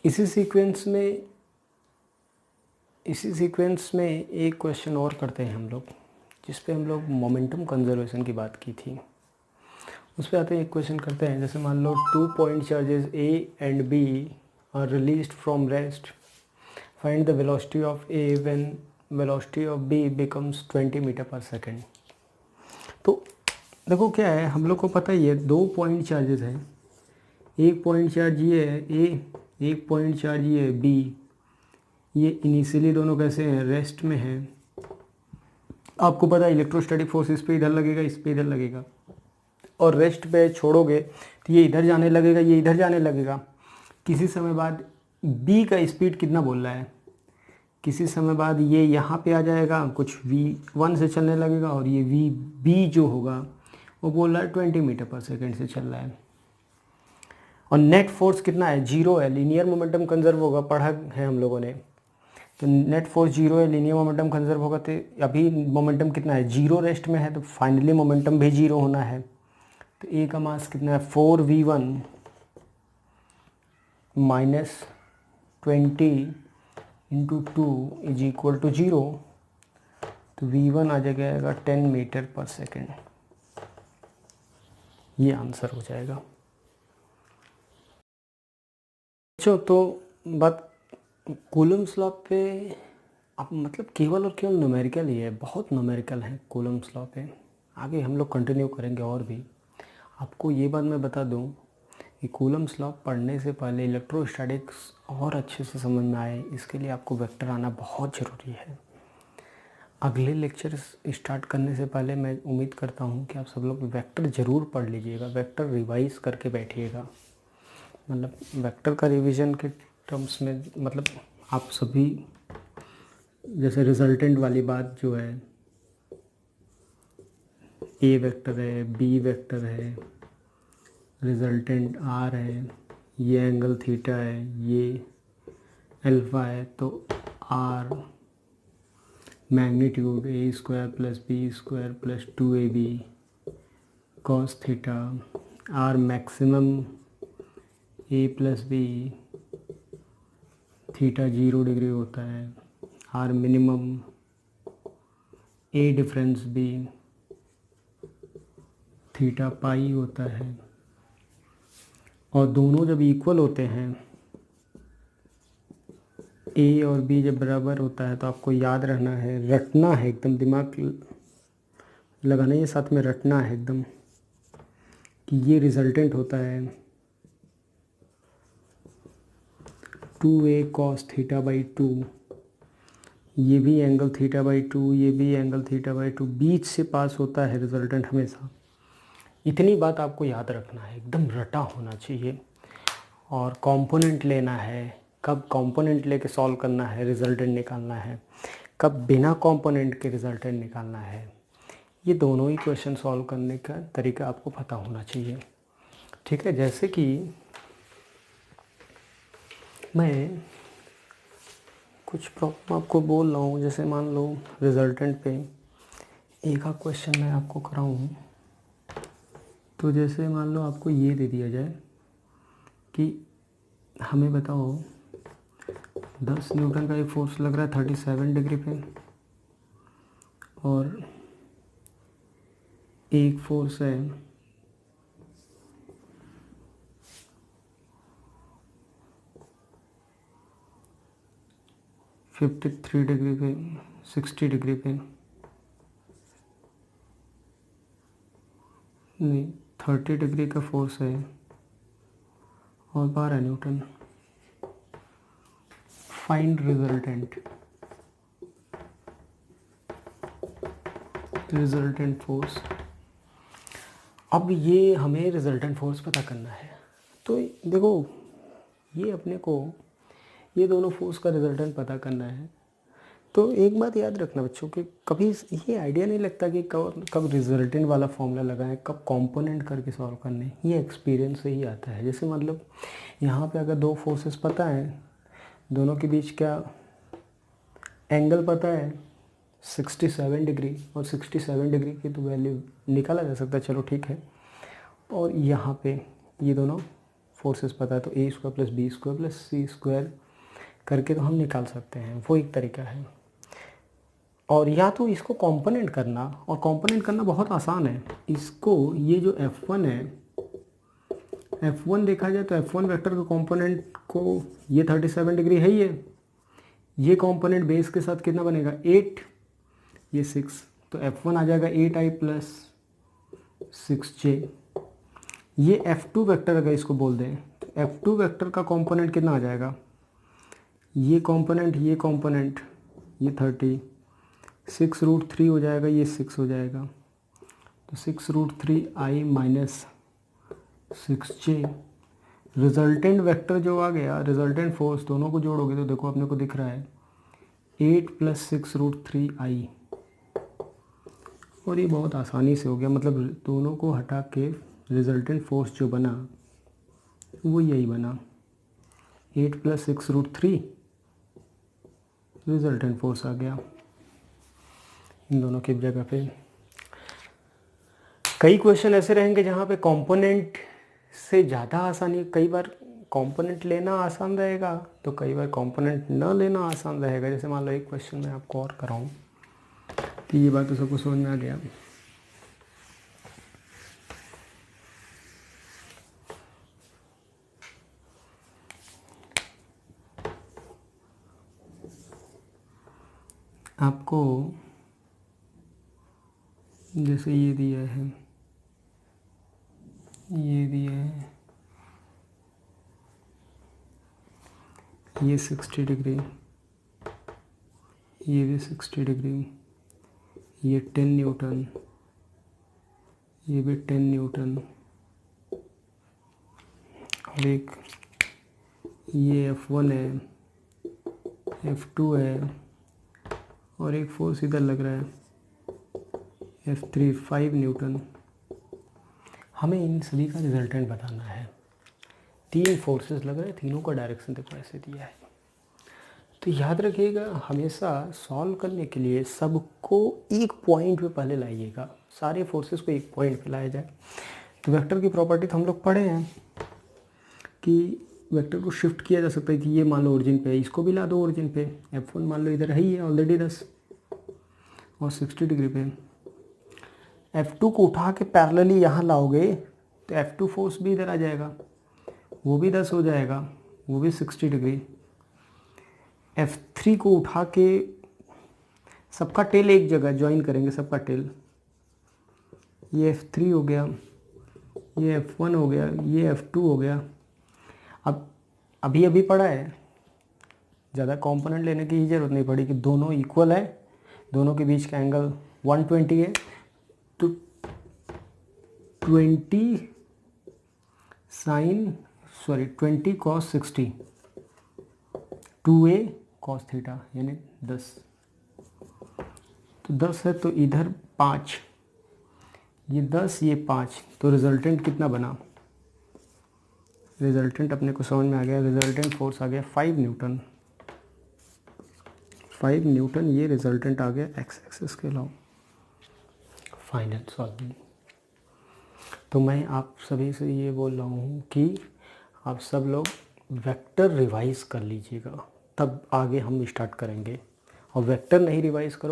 इसी सीक्वेंस में एक क्वेश्चन और करते हैं हम लोग, जिस पे हम लोग मोमेंटम कंजर्वेशन की बात की थी। उस पे आते हैं, एक क्वेश्चन करते हैं। जैसे मान लो 2 point charges A and B are released from rest, find the velocity of A when velocity of B becomes 20 meter per second. तो देखो क्या है, हम लोग को पता ही है 2 पॉइंट चार्जेस हैं। एक पॉइंट चार्ज ये है A, एक पॉइंट चार्ज ये है B। ये इनिशियली दोनों कैसे हैं, रेस्ट में हैं। आपको पता है इलेक्ट्रोस्टैटिक फोर्स इस पे इधर लगेगा, इस पे इधर लगेगा, और रेस्ट पे छोड़ोगे तो ये इधर जाने लगेगा, ये इधर जाने लगेगा। किसी समय बाद B का स्पीड कितना बोल रहा है, किसी समय बाद ये यहाँ पे आ जाएगा, कुछ V1 से चलने लगेगा, और ये VB जो होगा वो बोल रहा है 20 मीटर पर सेकेंड से चल रहा है। और नेट फोर्स कितना है, 0 है। लीनियर मोमेंटम कंजर्व होगा, पढ़ा है हम लोगों ने। तो नेट फोर्स 0 है, लीनियर मोमेंटम कंजर्व होगा। तो अभी मोमेंटम कितना है, 0 रेस्ट में है, तो फाइनली मोमेंटम भी 0 होना है। तो ए का मास कितना है, 4v1 minus 20 into 2 is equal to 0। तो v1 आ जाएगा 10 मीटर पर सेकेंड। ये आंसर हो जाएगा। अच्छा, तो बात कूलम्ब्स लॉ पे, अब मतलब केवल और केवल न्यूमेरिकल ही है, बहुत न्यूमेरिकल है कूलम्ब्स लॉ पे। आगे हम लोग कंटिन्यू करेंगे और भी। आपको ये बात मैं बता दूं कि कूलम्ब्स लॉ पढ़ने से पहले इलेक्ट्रोस्टैटिक्स और अच्छे से समझ में आए, इसके लिए आपको वेक्टर आना बहुत ज़रूरी है। अगले लेक्चर स्टार्ट करने से पहले मैं उम्मीद करता हूँ कि आप सब लोग वेक्टर ज़रूर पढ़ लीजिएगा, वेक्टर रिवाइज करके बैठिएगा। मतलब वेक्टर का रिवीजन के टर्म्स में, मतलब आप सभी जैसे रिजल्टेंट वाली बात जो है, ए वेक्टर है, बी वेक्टर है, रिजल्टेंट आर है, ये एंगल थीटा है, ये अल्फ़ा है, तो R magnitude A square plus B square plus 2ab cos theta, R maximum A plus B theta 0 degree होता है, R minimum A difference B theta pi होता है। और दोनों जब इक्वल होते हैं, ए और बी जब बराबर होता है, तो आपको याद रहना है, रटना है, एकदम दिमाग लगाना है, साथ में रटना है एकदम, कि ये रिजल्टेंट होता है 2a cos थीटा बाई 2। ये भी एंगल थीटा बाई 2, ये भी एंगल थीटा बाई 2, बीच से पास होता है रिजल्टेंट हमेशा। इतनी बात आपको याद रखना है, एकदम रटा होना चाहिए। और कंपोनेंट लेना है, कब कंपोनेंट लेके सॉल्व करना है, रिजल्टेंट निकालना है, कब बिना कंपोनेंट के रिजल्टेंट निकालना है। ये दोनों ही क्वेश्चन सॉल्व करने का तरीका आपको पता होना चाहिए। ठीक है, जैसे कि मैं कुछ प्रॉब्लम आपको बोल रहा हूँ, जैसे मान लो रिजल्टेंट पे एक आध क्वेश्चन मैं आपको कराऊँ। तो जैसे मान लो आपको ये दे दिया जाए कि हमें बताओ 10 न्यूटन का एक फोर्स लग रहा है 37 डिग्री पे, और एक फोर्स है 53 डिग्री पे, 60 डिग्री पे, नहीं 30 डिग्री का फोर्स है और 12 न्यूटन। Find resultant force. अब ये हमें रिजल्टेंट फोर्स पता करना है। तो देखो, ये अपने को ये दोनों फोर्स का रिजल्टेंट पता करना है। तो एक बात याद रखना बच्चों, कि कभी ये आइडिया नहीं लगता कि कब रिजल्टेंट वाला फॉर्मूला लगाएं, कब कंपोनेंट करके सॉल्व करने। ये एक्सपीरियंस से ही आता है। जैसे मतलब यहाँ पे अगर दो फोर्सेस पता है, दोनों के बीच क्या एंगल पता है 67 डिग्री, और 67 डिग्री की तो वैल्यू निकाला जा सकता है, चलो ठीक है। और यहाँ पे ये दोनों फोर्सेस पता है तो A square plus B square plus C square करके तो हम निकाल सकते हैं, वो एक तरीका है। और या तो इसको कंपोनेंट करना, और कंपोनेंट करना बहुत आसान है। इसको ये जो F1 है, F1 देखा जाए तो F1 वेक्टर के कंपोनेंट को ये 37 डिग्री है ही है, ये कंपोनेंट बेस के साथ कितना बनेगा 8, ये 6, तो F1 आ जाएगा 8i प्लस 6j। ये F2 वेक्टर अगर इसको बोल दें तो F2 वेक्टर का कंपोनेंट कितना आ जाएगा, ये कंपोनेंट ये 30, 6√3 हो जाएगा, ये 6 हो जाएगा, तो 6√3i minus 6j। Resultant vector जो आ गया, रिजल्टेंट फोर्स दोनों को जोड़ोगे तो देखो अपने को दिख रहा है 8 प्लस 6√3i, और ये बहुत आसानी से हो गया। मतलब दोनों को हटा के रिजल्टेंट फोर्स जो बना वो यही बना, 8 प्लस 6√3 रिजल्टेंट फोर्स आ गया इन दोनों की जगह पे। कई क्वेश्चन ऐसे रहेंगे जहाँ पे कंपोनेंट से ज़्यादा आसानी, कई बार कंपोनेंट लेना आसान रहेगा तो कई बार कंपोनेंट न लेना आसान रहेगा। जैसे मान लो एक क्वेश्चन मैं आपको और कराऊँ कि ये बात तो सबको समझ में आ गया। आपको जैसे ये दिया है, ये दिया है, ये 60 डिग्री, ये भी 60 डिग्री, ये 10 न्यूटन, ये भी 10 न्यूटन, और एक ये F1 है, F2 है, और एक फोर्स इधर लग रहा है F3 5 न्यूटन। हमें इन सभी का रिजल्टेंट बताना है। 3 फोर्सेस लग रहे हैं, तीनों का डायरेक्शन देखो ऐसे दिया है। तो याद रखिएगा हमेशा सॉल्व करने के लिए सबको एक पॉइंट पे पहले लाइएगा, सारे फोर्सेस को एक पॉइंट पे लाया जाए। तो वेक्टर की प्रॉपर्टी तो हम लोग पढ़े हैं कि वेक्टर को शिफ्ट किया जा सकता है कि ये मान लो ओरिजिन पे है, इसको भी ला दो ओरिजिन पे, F1 मान लो इधर है ही है ऑलरेडी 10 और 60 डिग्री पे। F2 को उठा के पैरेलली यहाँ लाओगे तो F2 फोर्स भी इधर आ जाएगा, वो भी 10 हो जाएगा, वो भी 60 डिग्री। F3 को उठा के सबका टेल एक जगह ज्वाइन करेंगे, सबका टेल, ये F3 हो गया, ये F1 हो गया, ये F2 हो गया। अब अभी पढ़ा है, ज़्यादा कंपोनेंट लेने की ज़रूरत नहीं पड़ी कि दोनों इक्वल है, दोनों के बीच का एंगल 120 है, तो 20 cos 60 2a cos थीटा यानी 10, तो 10 है तो इधर 5, ये 10 ये 5, तो रिजल्टेंट कितना बना, रिजल्टेंट अपने को समझ में आ गया। रिजल्टेंट फोर्स आ गया 5 न्यूटन, 5 न्यूटन, ये रिजल्टेंट आ गया एक्स एक्सिस के अलावा। Final solving. तो मैं आप सभी से ये बोल रहा हूँ कि आप सब लोग वेक्टर रिवाइज कर लीजिएगा, तब आगे हम स्टार्ट करेंगे। और वेक्टर नहीं रिवाइज करो